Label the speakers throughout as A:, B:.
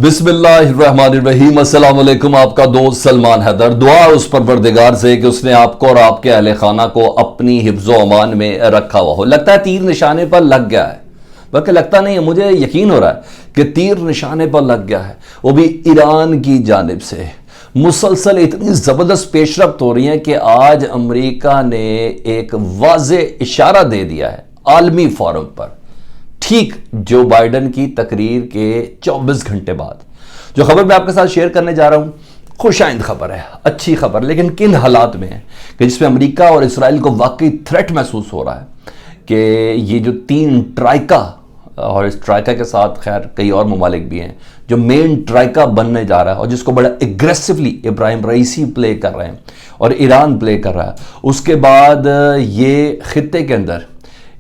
A: बिस्मिल्लाहिर्रहमानिर्रहीम। अस्सलाम वालेकुम। आपका दोस्त सलमान हैदर। दुआ उस परवरदिगार से कि उसने आपको और आपके अहले खाना को अपनी हिफ्ज़ो अमान में रखा हुआ हो। लगता है तीर निशाने पर लग गया है, बल्कि लगता नहीं है, मुझे यकीन हो रहा है कि तीर निशाने पर लग गया है, वो भी ईरान की जानिब से। मुसलसल इतनी ज़बरदस्त पेशरफ्त हो रही है कि आज अमेरिका ने एक वाज़े इशारा दे दिया है आलमी फोरम पर, ठीक जो बाइडन की तकरीर के 24 घंटे बाद। जो खबर मैं आपके साथ शेयर करने जा रहा हूं, खुशाइंद खबर है, अच्छी खबर, लेकिन किन हालात में है कि जिसमें अमेरिका और इसराइल को वाकई थ्रेट महसूस हो रहा है कि ये जो 3 ट्राइका, और इस ट्राइका के साथ खैर कई और ममालिक भी हैं, जो मेन ट्राइका बनने जा रहा है और जिसको बड़ा एग्रेसिवली इब्राहिम रईसी प्ले कर रहे हैं और ईरान प्ले कर रहा है, उसके बाद ये खित्ते के अंदर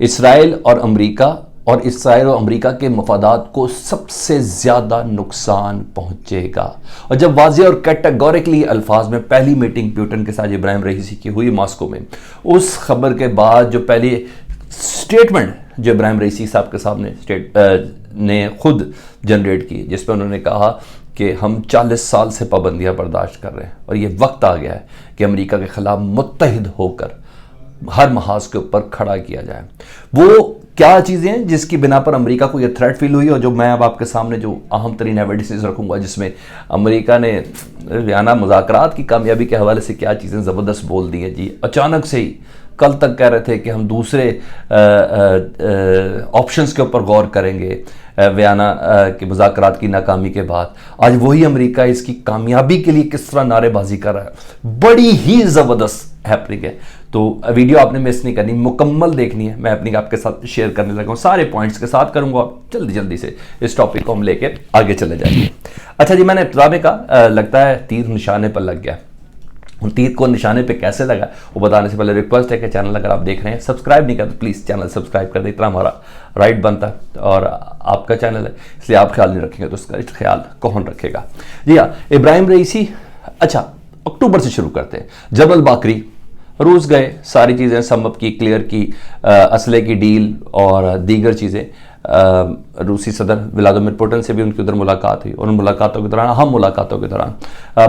A: इसराइल और अमेरिका और इसराइल और अमेरिका के मफादात को सबसे ज़्यादा नुकसान पहुंचेगा। और जब वाज़ेह और कैटेगोरिकली अल्फाज में पहली मीटिंग पुतिन के साथ इब्राहिम रईसी की हुई मॉस्को में, उस खबर के बाद जो पहली स्टेटमेंट जो इब्राहिम रईसी साहब के सामने ने खुद जनरेट की, जिस पर उन्होंने कहा कि हम 40 साल से पाबंदियाँ बर्दाश्त कर रहे हैं और ये वक्त आ गया है कि अमेरिका के ख़िलाफ़ मुत्तहिद होकर हर महाज के ऊपर खड़ा किया जाए। वो क्या चीज़ें हैं जिसकी बिना पर अमेरिका को यह थ्रेट फील हुई, और जो मैं अब आपके सामने जो अहम तरीन एविडेंसेस रखूंगा, जिसमें अमेरिका ने वियना मुज़ाकरात की कामयाबी के हवाले से क्या चीज़ें ज़बरदस्त बोल दी हैं। जी अचानक से ही कल तक कह रहे थे कि हम दूसरे ऑप्शंस के ऊपर गौर करेंगे वियना के मुज़ाकरात की नाकामी के बाद, आज वही अमेरिका इसकी कामयाबी के लिए किस तरह नारेबाजी कर रहा है। बड़ी ही ज़बरदस्त हैपनिंग है। तो वीडियो आपने मिस नहीं करनी, मुकम्मल देखनी है। मैं अपनी आपके साथ शेयर करने लगा हूँ, सारे पॉइंट्स के साथ करूँगा। जल्दी जल्दी से इस टॉपिक को हम लेके आगे चले जाएंगे। अच्छा जी, मैंने इब्तदा में कहा लगता है तीर निशाने पर लग गया। उन तीर को निशाने पे कैसे लगा वो बताने से पहले रिक्वेस्ट है कि चैनल अगर आप देख रहे हैं सब्सक्राइब नहीं करते, प्लीज़ चैनल सब्सक्राइब कर दें, इतना हमारा राइट बनता है। और आपका चैनल है इसलिए आप ख्याल नहीं रखेंगे तो उसका ख्याल कौन रखेगा। जी हाँ, इब्राहिम रईसी। अच्छा, अक्टूबर से शुरू करते हैं। जबल बाकरी रूस गए, सारी चीज़ें समअप की, क्लियर की, असले की डील और दीगर चीज़ें। रूसी सदर व्लादिमीर पुतिन से भी उनकी उधर मुलाकात हुई और उन मुलाकातों के दौरान, अहम मुलाकातों के दौरान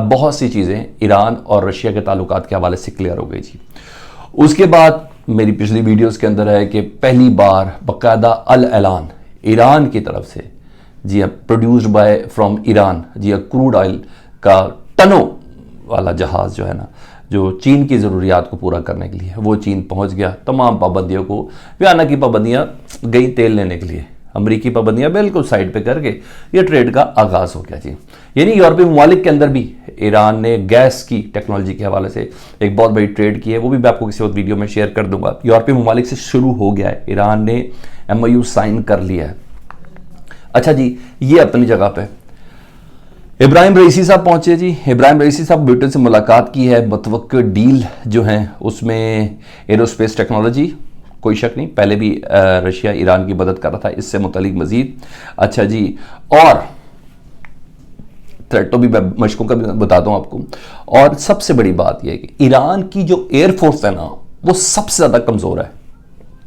A: बहुत सी चीज़ें ईरान और रशिया के ताल्लुकात के हवाले से क्लियर हो गई थी। उसके बाद मेरी पिछली वीडियोस के अंदर है कि पहली बार बाकायदा अल ऐलान ईरान की तरफ से, जी हाँ, प्रोड्यूस्ड बाय फ्रॉम ईरान, जी हाँ, क्रूड ऑयल का टनों वाला जहाज़ जो है ना, जो चीन की ज़रूरियात को पूरा करने के लिए, वो चीन पहुंच गया। तमाम पाबंदियों को, वियना की पाबंदियां गई तेल लेने के लिए, अमरीकी पाबंदियां बिल्कुल साइड पे करके ये ट्रेड का आगाज़ हो गया जी। यानी यूरोपीय ममालिक के अंदर भी ईरान ने गैस की टेक्नोलॉजी के हवाले से एक बहुत बड़ी ट्रेड की है, वो भी मैं आपको किसी और वीडियो में शेयर कर दूंगा। यूरोपीय ममालिक से शुरू हो गया है, ईरान ने MOU साइन कर लिया है। अच्छा जी, ये अपनी जगह पर इब्राहिम रईसी साहब पहुंचे जी। इब्राहिम रईसी साहब ब्रिटेन से मुलाकात की है। मुतवक्किल डील जो है उसमें एरोस्पेस टेक्नोलॉजी, कोई शक नहीं, पहले भी रशिया ईरान की मदद कर रहा था, इससे मुतालिक मजीद। अच्छा जी, और थ्रेट तो भी मैं मशकों का भी बताता हूँ आपको। और सबसे बड़ी बात यह है कि ईरान की जो एयरफोर्स है ना, वो सबसे ज़्यादा कमज़ोर है।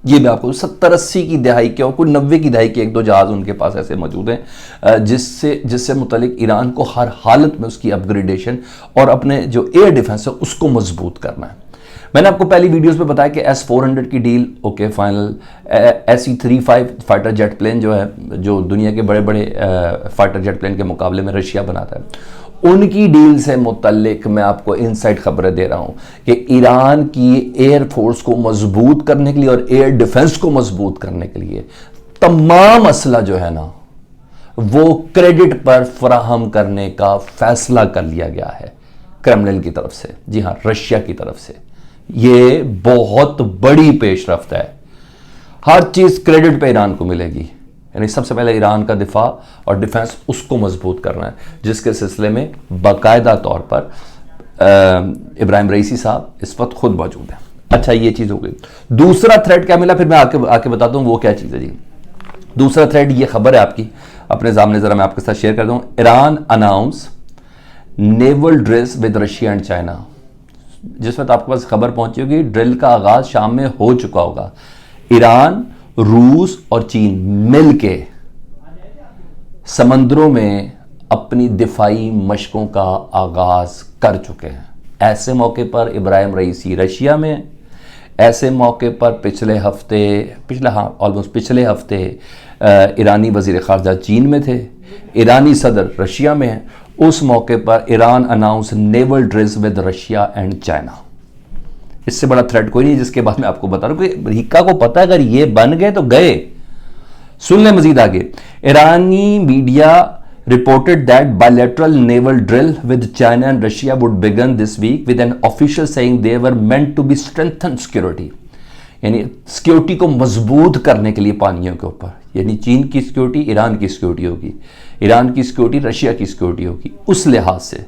A: ये भी आपको 70-80 की दहाई के और कोई 90 की दहाई के 1-2 जहाज़ उनके पास ऐसे मौजूद हैं जिससे मुतालिक ईरान को हर हालत में उसकी अपग्रेडेशन और अपने जो एयर डिफेंस है उसको मजबूत करना है। मैंने आपको पहली वीडियोस में बताया कि S-400 की deal okay final. SE-35 fighter jet plane जो है, जो दुनिया के बड़े बड़े फाइटर जेट प्लेन के मुकाबले में रशिया बनाता है, उनकी डील से मुतल्लिक मैं आपको इनसाइड खबरें दे रहा हूं कि ईरान की एयर फोर्स को मजबूत करने के लिए और एयर डिफेंस को मजबूत करने के लिए तमाम असला जो है ना, वो क्रेडिट पर फराहम करने का फैसला कर लिया गया है क्रेमलिन की तरफ से। जी हाँ, रशिया की तरफ से। ये बहुत बड़ी पेशरफ्त है। हर चीज क्रेडिट पे ईरान को मिलेगी। यानी सबसे पहले ईरान का दिफा और डिफेंस उसको मजबूत करना है, जिसके सिलसिले में बाकायदा तौर पर इब्राहिम रईसी साहब इस वक्त खुद मौजूद हैं। अच्छा, ये चीज़ हो गई। दूसरा थ्रेड क्या मिला, फिर मैं आके बताता हूँ वो क्या चीज़ है जी। दूसरा थ्रेड ये खबर है आपकी अपने सामने, ज़रा मैं आपके साथ शेयर कर दूँ। Iran announce naval drills with Russia and China. जिस वक्त आपके पास खबर पहुंची होगी, ड्रिल का आगाज शाम में हो चुका होगा। ईरान, रूस और चीन मिलके समंदरों में अपनी दिफाई मशकों का आगाज़ कर चुके हैं। ऐसे मौके पर इब्राहिम रईसी रशिया में, ऐसे मौके पर पिछले हफ्ते ईरानी वज़ीर ख़ारजा चीन में थे, ईरानी सदर रशिया में है। उस मौके पर Iran announce naval drills with Russia and China. इससे बड़ा थ्रेट कोई नहीं, जिसके बाद मैं आपको बता रहा हूँ कि अमेरिका को पता है अगर ये बन गए तो गए। सुन लें मजीद आगे। ईरानी media reported that bilateral naval drill with China and Russia would begin this week with an official saying they were meant to be strengthened security, यानी सिक्योरिटी को मजबूत करने के लिए पानियों के ऊपर, यानी चीन की सिक्योरिटी ईरान की सिक्योरिटी होगी, ईरान की सिक्योरिटी रशिया की सिक्योरिटी होगी, उस लिहाज से।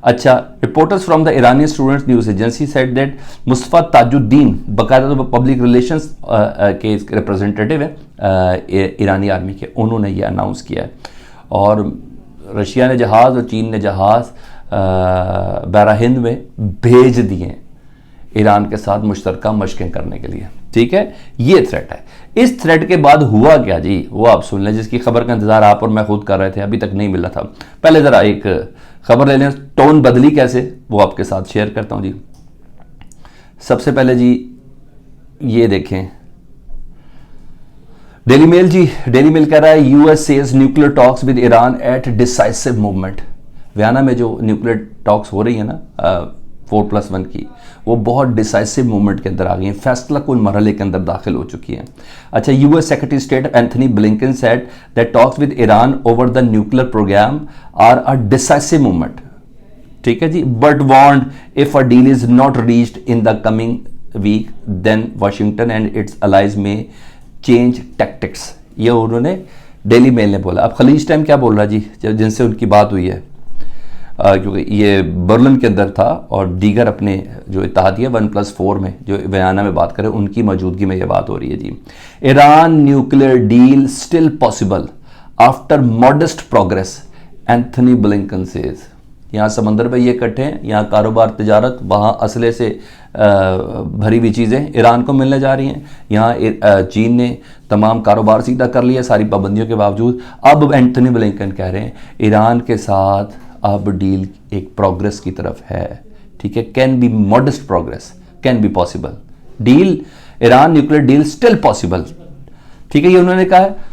A: अच्छा, reporters from the Irani students news agency said that Mustafa Tajuddin, बाकायदा तो पब्लिक रिलेशंस के रिप्रेजेंटेटिव हैं ईरानी आर्मी के, उन्होंने ये अनाउंस किया है। और रशिया ने जहाज़ और चीन ने जहाज़ बहरा हिंद में भेज दिए ईरान के साथ मुश्तरका मशकें करने के लिए। ठीक है, ये थ्रेट है। इस थ्रेट के बाद हुआ क्या जी, वो आप सुन लें, जिसकी खबर का इंतजार आप और मैं खुद कर रहे थे, अभी तक नहीं मिला था। पहले ज़रा एक खबर ले लें, टोन बदली कैसे, वो आपके साथ शेयर करता हूँ जी। सबसे पहले जी ये देखें, Daily Mail ji, Daily Mail कह रहा है US says nuclear talks with Iran at decisive movement. Vienna में जो न्यूक्लियर टॉक्स हो रही है ना 4+1 की, वो बहुत डिसाइसिव मूवमेंट के अंदर आ गई हैं, फैसला कुल मरहले के अंदर दाखिल हो चुकी हैं। अच्छा, US secretary state Anthony Blinken said that talks with Iran over the nuclear programme are a decisive movement. ठीक है जी, but warned if a deal is not reached in the coming week then Washington and its allies में change tactics. ये उन्होंने daily mail ने बोला। अब खलीज time क्या बोल रहा जी, जिनसे उनकी बात हुई है, क्योंकि ये बर्लिन के अंदर था और दीगर अपने जो इत्तेहादिया 1+4 में जो वियना में बात करें, उनकी मौजूदगी में ये बात हो रही है जी। Iran nuclear deal still possible after modest progress, Anthony Blinken says. यहाँ समंदर पे ये इकट्ठे हैं, यहाँ कारोबार तिजारत, वहाँ असले से भरी हुई चीज़ें ईरान को मिलने जा रही हैं। यहाँ चीन ने तमाम कारोबार सीधा कर लिया सारी पाबंदियों के बावजूद। अब एंथनी ब्लिंकन कह रहे हैं ईरान के साथ अब डील एक प्रोग्रेस की तरफ है। ठीक है, can be modest progress, can be possible deal, Iran nuclear deal still possible. ठीक है, ये उन्होंने कहा है।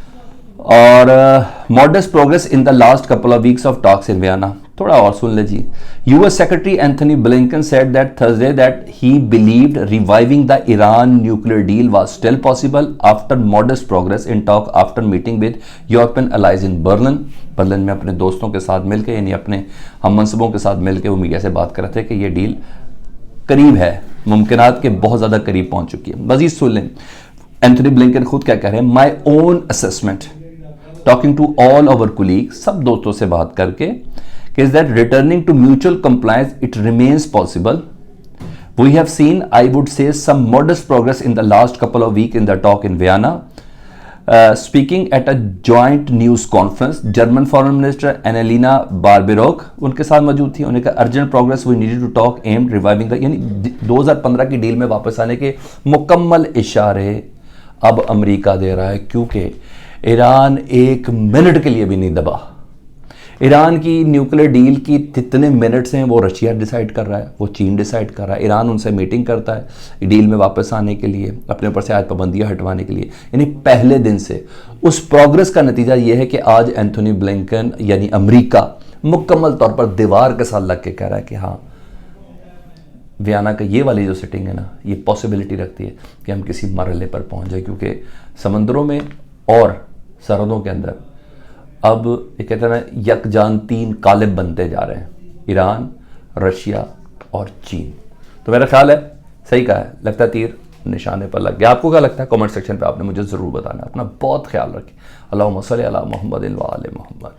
A: और modest progress in the last couple of weeks of talks in Vienna. थोड़ा और सुन ले जी। US secretary Anthony Blinken said that Thursday that he believed reviving the Iran nuclear deal was still possible after modest progress in talk after meeting with European allies in Berlin. Berlin में अपने दोस्तों के साथ मिलकर, यानी अपने हम मनसबों के साथ मिलकर वो मीडिया से बात कर रहे थे कि ये डील करीब है, मुमकिनात के बहुत ज़्यादा करीब पहुंच चुकी है। मजीद सुन लें एंथनी ब्लिंकन खुद क्या कह रहे हैं। My own assessment talking to all our colleague, सब दोस्तों से बात करके, is that returning to mutual compliance it remains possible. We have seen, I would say, some modest progress in the last couple of weeks in the talk in Vienna. Speaking at a joint news conference, German Foreign Minister Annalena Baerbock उनके साथ मौजूद थी। उन्होंने कहा urgent progress we needed to talk aimed reviving the, यानी 2015 की deal में वापस आने के मुकम्मल इशारे अब अमेरिका दे रहा है, क्योंकि ईरान एक मिनट के लिए भी नहीं दबा। ईरान की न्यूक्लियर डील की कितने मिनट्स हैं वो रशिया डिसाइड कर रहा है, वो चीन डिसाइड कर रहा है, ईरान उनसे मीटिंग करता है डील में वापस आने के लिए, अपने ऊपर से आयत पाबंदियां हटवाने के लिए। यानी पहले दिन से उस प्रोग्रेस का नतीजा ये है कि आज एंथनी ब्लिंकन यानी अमेरिका मुकम्मल तौर पर दीवार के साथ लग के कह रहा है कि हाँ, वियना का ये वाली जो सेटिंग है ना, ये पॉसिबिलिटी रखती है कि हम किसी मरहले पर पहुंच जाए, क्योंकि समंदरों में और सरहदों के अंदर अब ये कहते हैं ना, यकजान 3 कालिब बनते जा रहे हैं, ईरान, रशिया और चीन। तो मेरा ख्याल है सही कहा है, लगता है तीर निशाने पर लग गया। आपको क्या लगता है? कमेंट सेक्शन पे आपने मुझे ज़रूर बताना। अपना बहुत ख्याल रखें। अल्लाहुम्मा सल्ली अला मुहम्मद व आले मुहम्मद।